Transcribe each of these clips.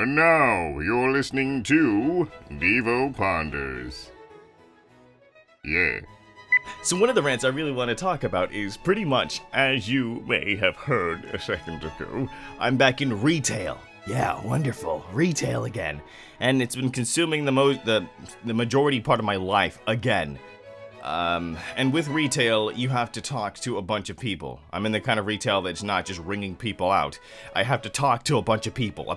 And now, you're listening to Devo Ponders. Yeah. So one of the rants I really want to talk about is pretty much, as you may have heard a second ago, I'm back in retail. Yeah, wonderful. Retail again. And it's been consuming the majority part of my life again. And with retail, you have to talk to a bunch of people. I'm in the kind of retail that's not just ringing people out. I have to talk to a bunch of people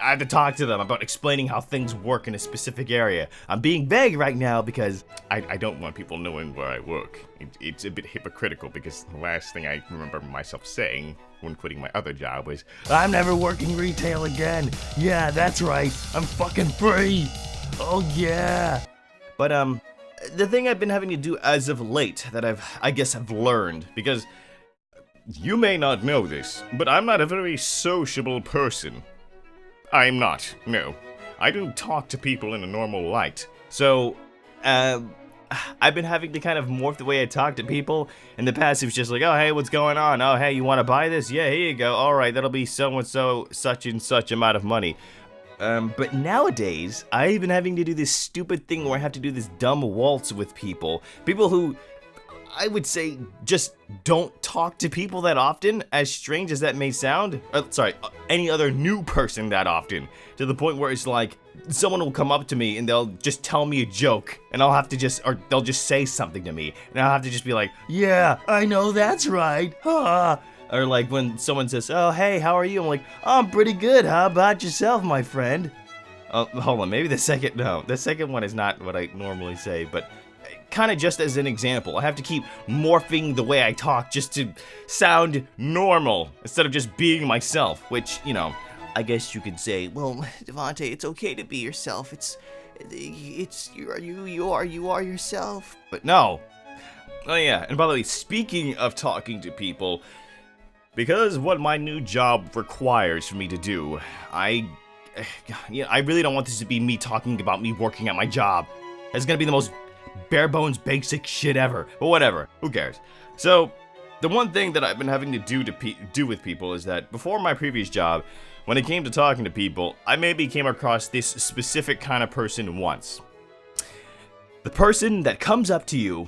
I have to talk to them about explaining how things work in a specific area. I'm being vague right now because I don't want people knowing where I work. It's a bit hypocritical because the last thing I remember myself saying when quitting my other job was, I'm never working retail again. Yeah, that's right. I'm fucking free. Oh yeah. But the thing I've been having to do as of late that I've learned, because you may not know this, but I'm not a very sociable person. I'm not, no. I don't talk to people in a normal light. So, I've been having to kind of morph the way I talk to people. In the past, it was just like, oh, hey, what's going on? Oh, hey, you want to buy this? Yeah, here you go. All right, that'll be so-and-so, such and such amount of money. But nowadays, I've been having to do this stupid thing where I have to do this dumb waltz with people. People who, I would say, just don't talk to people that often, as strange as that may sound. Any other new person that often. To the point where it's like, someone will come up to me and they'll just tell me a joke, and they'll just say something to me, and I'll have to just be like, yeah, I know that's right, huh? Or like when someone says, oh, hey, how are you? I'm like, oh, I'm pretty good. How about yourself, my friend? Oh, hold on. Maybe the second one is not what I normally say, but kind of just as an example. I have to keep morphing the way I talk just to sound normal instead of just being myself, which, I guess you could say, well, Devontae, it's okay to be yourself. You are yourself. But no. Oh yeah, and by the way, speaking of talking to people, because what my new job requires for me to do, I really don't want this to be me talking about me working at my job. It's gonna be the most bare bones basic shit ever. But whatever, who cares? So, the one thing that I've been having to do with people is that before my previous job, when it came to talking to people, I maybe came across this specific kind of person once. The person that comes up to you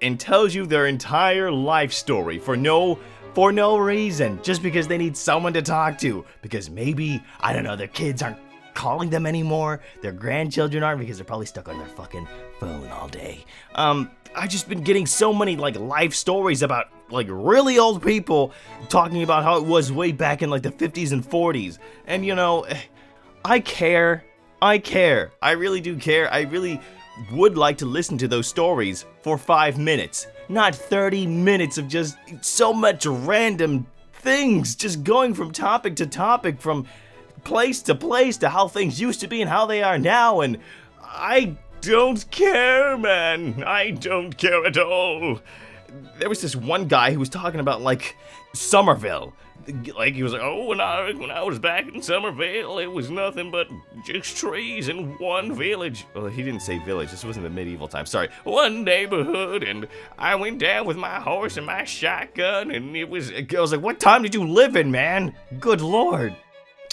and tells you their entire life story for no reason, just because they need someone to talk to. Because maybe, I don't know, their kids aren't calling them anymore, their grandchildren aren't, because they're probably stuck on their fucking phone all day. I've just been getting so many, life stories about, really old people talking about how it was way back in, the 50s and 40s. And, I care. I really do care. I really would like to listen to those stories for 5 minutes. Not 30 minutes of just so much random things, just going from topic to topic, from place to place, to how things used to be and how they are now, and I don't care, man. I don't care at all. There was this one guy who was talking about, Somerville. He was like, oh, when I was back in Somerville, it was nothing but just trees in one village. Well, he didn't say village. This wasn't the medieval time. Sorry. One neighborhood, and I went down with my horse and my shotgun, and I was like, what time did you live in, man? Good Lord.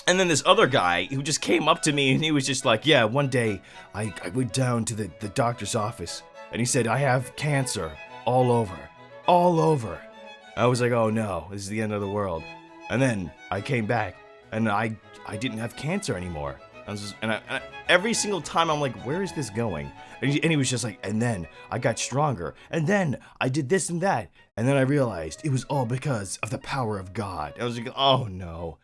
And then this other guy who just came up to me and he was just like, yeah, one day I went down to the doctor's office and he said, I have cancer all over. I was like, oh no, this is the end of the world. And then I came back and I didn't have cancer anymore. And every single time I'm like, where is this going? And he was just like, and then I got stronger. And then I did this and that. And then I realized it was all because of the power of God. I was like, oh no.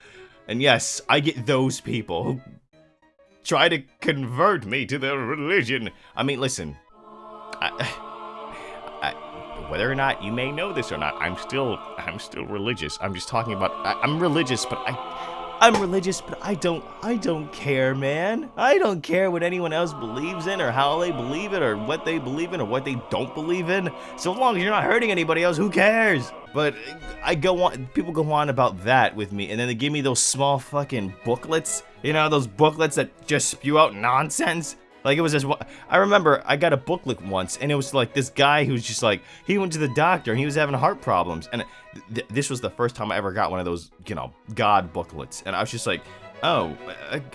And yes, I get those people who try to convert me to their religion. I mean, listen, whether or not you may know this or not, I'm still religious. I'm just talking about, I'm religious, but I don't care, man. I don't care what anyone else believes in or how they believe it or what they believe in or what they don't believe in. So long as you're not hurting anybody else, who cares? But people go on about that with me, and then they give me those small fucking booklets, those booklets that just spew out nonsense. It was just, I remember I got a booklet once, and it was this guy who's just he went to the doctor, and he was having heart problems, and this was the first time I ever got one of those, God booklets. And I was just like, oh,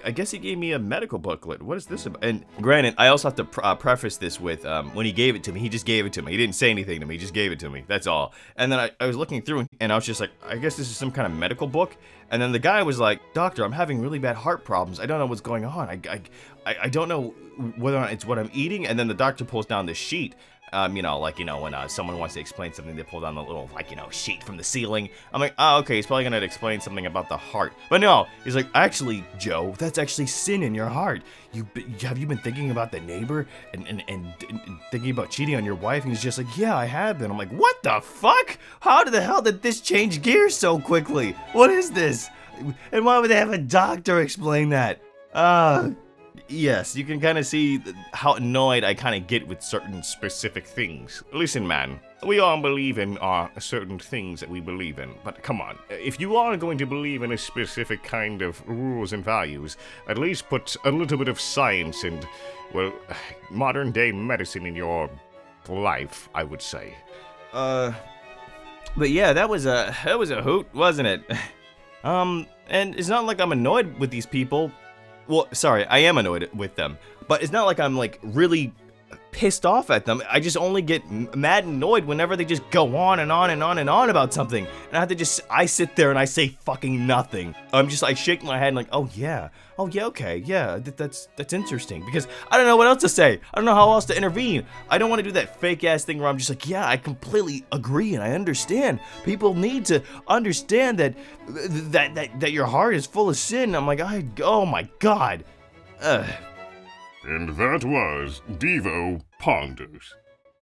I guess he gave me a medical booklet. What is this about? And granted, I also have to preface this with, when he gave it to me, he just gave it to me. He didn't say anything to me. He just gave it to me. That's all. And then I was looking through, and I was just like, I guess this is some kind of medical book. And then the guy was like, Doctor, I'm having really bad heart problems. I don't know what's going on. I don't know whether or not it's what I'm eating. And then the doctor pulls down this sheet. When someone wants to explain something, they pull down the little, sheet from the ceiling. I'm like, oh, okay, he's probably gonna explain something about the heart. But no, he's like, actually, Joe, that's actually sin in your heart. Have you been thinking about the neighbor and thinking about cheating on your wife? And he's just like, yeah, I have been. I'm like, what the fuck? How the hell did this change gears so quickly? What is this? And why would they have a doctor explain that? Yes, you can kind of see how annoyed I kind of get with certain specific things. Listen, man, we all believe in certain things that we believe in, but come on, if you are going to believe in a specific kind of rules and values, at least put a little bit of science and, well, modern-day medicine in your life, I would say. But yeah, that was a hoot, wasn't it? And it's not like I'm annoyed with these people. Well, sorry, I am annoyed with them, but it's not like I'm, really pissed off at them. I just only get mad and annoyed whenever they just go on and on and on and on about something, and I sit there and I say fucking nothing. I shake my head and like, oh yeah, okay, yeah, that's interesting, because I don't know what else to say. I don't know how else to intervene. I don't want to do that fake ass thing where I'm just like, yeah, I completely agree and I understand. People need to understand that your heart is full of sin. I'm like, oh my god. And that was Devo Ponders.